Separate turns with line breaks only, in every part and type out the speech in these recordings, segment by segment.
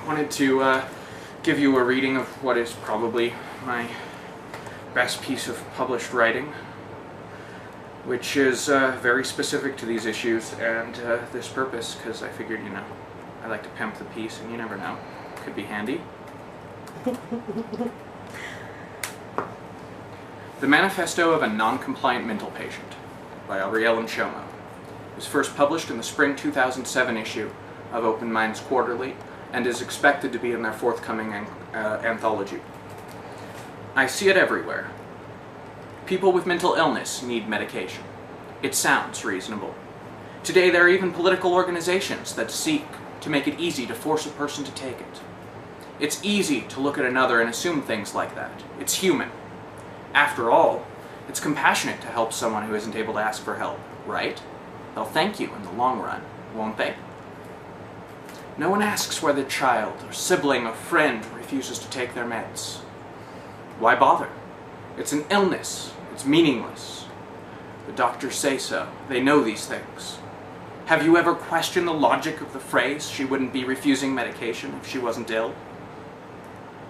wanted to give you a reading of what is probably my best piece of published writing, which is very specific to these issues and this purpose, because I figured, you know, I like to pimp the piece, and you never know, could be handy. The Manifesto of a Noncompliant Mental Patient by Ellen Shomo was first published in the spring 2007 issue of Open Minds Quarterly and is expected to be in their forthcoming anthology. I see it everywhere. People with mental illness need medication. It sounds reasonable. Today there are even political organizations that seek to make it easy to force a person to take it. It's easy to look at another and assume things like that. It's human. After all, it's compassionate to help someone who isn't able to ask for help, right? They'll thank you in the long run, won't they? No one asks why the child or sibling or friend refuses to take their meds. Why bother? It's an illness. It's meaningless. The doctors say so. They know these things. Have you ever questioned the logic of the phrase, "she wouldn't be refusing medication if she wasn't ill"?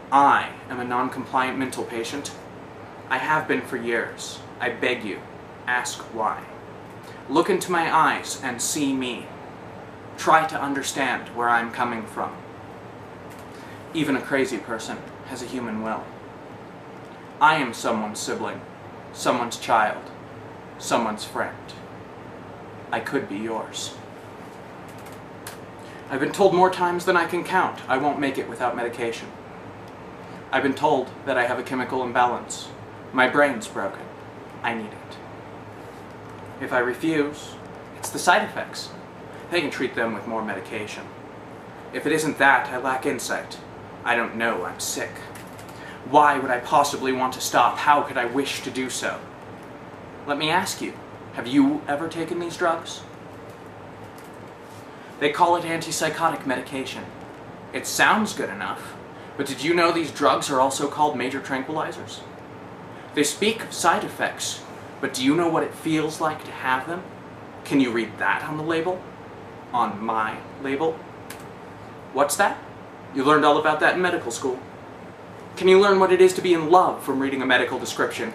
I am a non-compliant mental patient. I have been for years. I beg you, ask why. Look into my eyes and see me. Try to understand where I'm coming from. Even a crazy person has a human will. I am someone's sibling, someone's child, someone's friend. I could be yours. I've been told more times than I can count I won't make it without medication. I've been told that I have a chemical imbalance. My brain's broken. I need it. If I refuse, it's the side effects. They can treat them with more medication. If it isn't that, I lack insight. I don't know I'm sick. Why would I possibly want to stop? How could I wish to do so? Let me ask you, have you ever taken these drugs? They call it antipsychotic medication. It sounds good enough, but did you know these drugs are also called major tranquilizers? They speak of side effects, but do you know what it feels like to have them? Can you read that on the label? On my label? What's that? You learned all about that in medical school. Can you learn what it is to be in love from reading a medical description?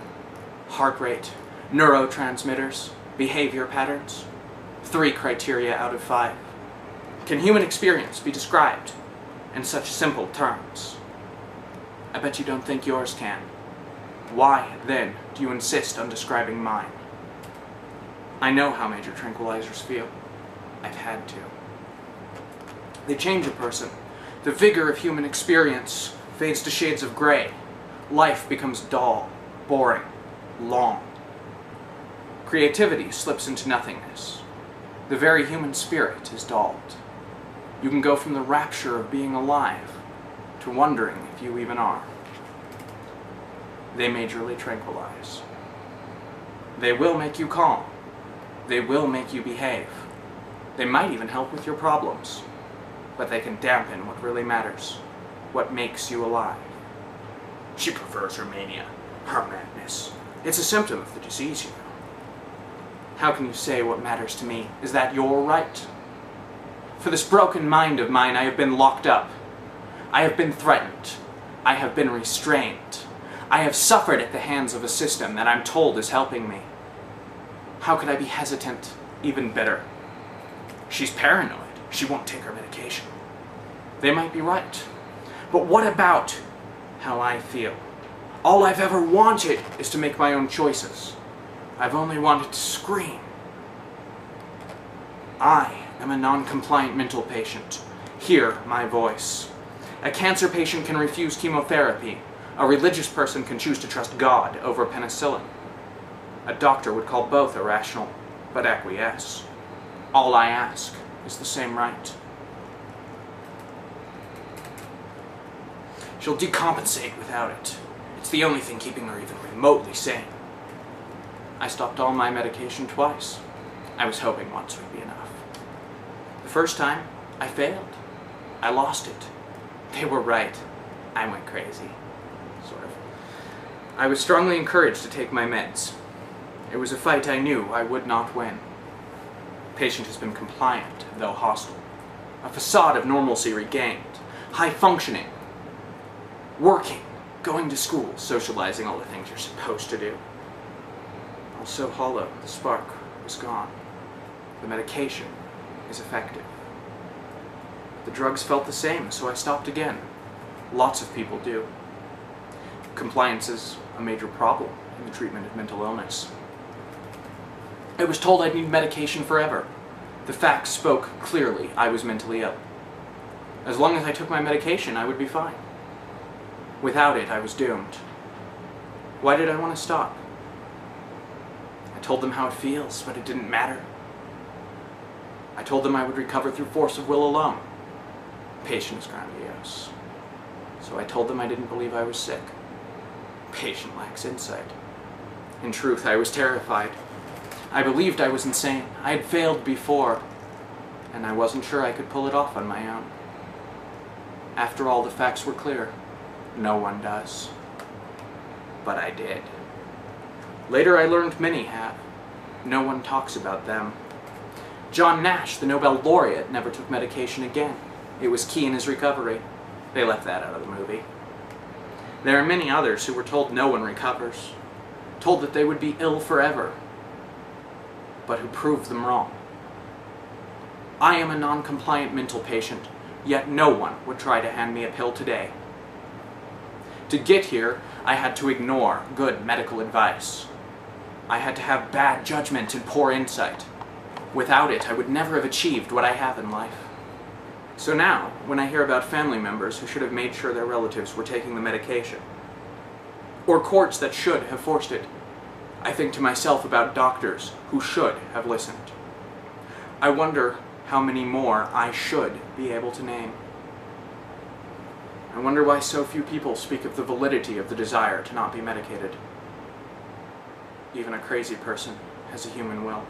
Heart rate, neurotransmitters, behavior patterns. 3 criteria out of 5. Can human experience be described in such simple terms? I bet you don't think yours can. Why, then, do you insist on describing mine? I know how major tranquilizers feel. I've had to. They change a person. The vigor of human experience fades to shades of gray. Life becomes dull, boring, long. Creativity slips into nothingness. The very human spirit is dulled. You can go from the rapture of being alive to wondering if you even are. They majorly tranquilize. They will make you calm. They will make you behave. They might even help with your problems. But they can dampen what really matters, what makes you alive. She prefers her mania, her madness. It's a symptom of the disease, you know. How can you say what matters to me? Is that your right? For this broken mind of mine, I have been locked up. I have been threatened. I have been restrained. I have suffered at the hands of a system that I'm told is helping me. How could I be hesitant, even bitter? She's paranoid. She won't take her medication. They might be right. But what about how I feel? All I've ever wanted is to make my own choices. I've only wanted to scream. I am a non-compliant mental patient. Hear my voice. A cancer patient can refuse chemotherapy. A religious person can choose to trust God over penicillin. A doctor would call both irrational, but acquiesce. All I ask is the same right. She'll decompensate without it. It's the only thing keeping her even remotely sane. I stopped all my medication twice. I was hoping once would be enough. The first time, I failed. I lost it. They were right. I went crazy. Sort of. I was strongly encouraged to take my meds. It was a fight I knew I would not win. The patient has been compliant, though hostile. A facade of normalcy regained. high functioning, working, going to school, socializing, all the things you're supposed to do. All so hollow, the spark was gone. The medication is effective. The drugs felt the same, so I stopped again. Lots of people do. Compliance is a major problem in the treatment of mental illness. I was told I'd need medication forever. The facts spoke clearly. I was mentally ill. As long as I took my medication, I would be fine. Without it, I was doomed. Why did I want to stop? I told them how it feels, but it didn't matter. I told them I would recover through force of will alone. Patient is grandiose. So I told them I didn't believe I was sick. Patient lacks insight. In truth, I was terrified. I believed I was insane. I had failed before, and I wasn't sure I could pull it off on my own. After all, the facts were clear. No one does. But I did. Later I learned many have. No one talks about them. John Nash, the Nobel laureate, never took medication again. It was key in his recovery. They left that out of the movie. There are many others who were told no one recovers, told that they would be ill forever, but who proved them wrong. I am a non-compliant mental patient, yet no one would try to hand me a pill today. To get here, I had to ignore good medical advice. I had to have bad judgment and poor insight. Without it, I would never have achieved what I have in life. So now, when I hear about family members who should have made sure their relatives were taking the medication, or courts that should have forced it, I think to myself about doctors who should have listened. I wonder how many more I should be able to name. I wonder why so few people speak of the validity of the desire to not be medicated. Even a crazy person has a human will.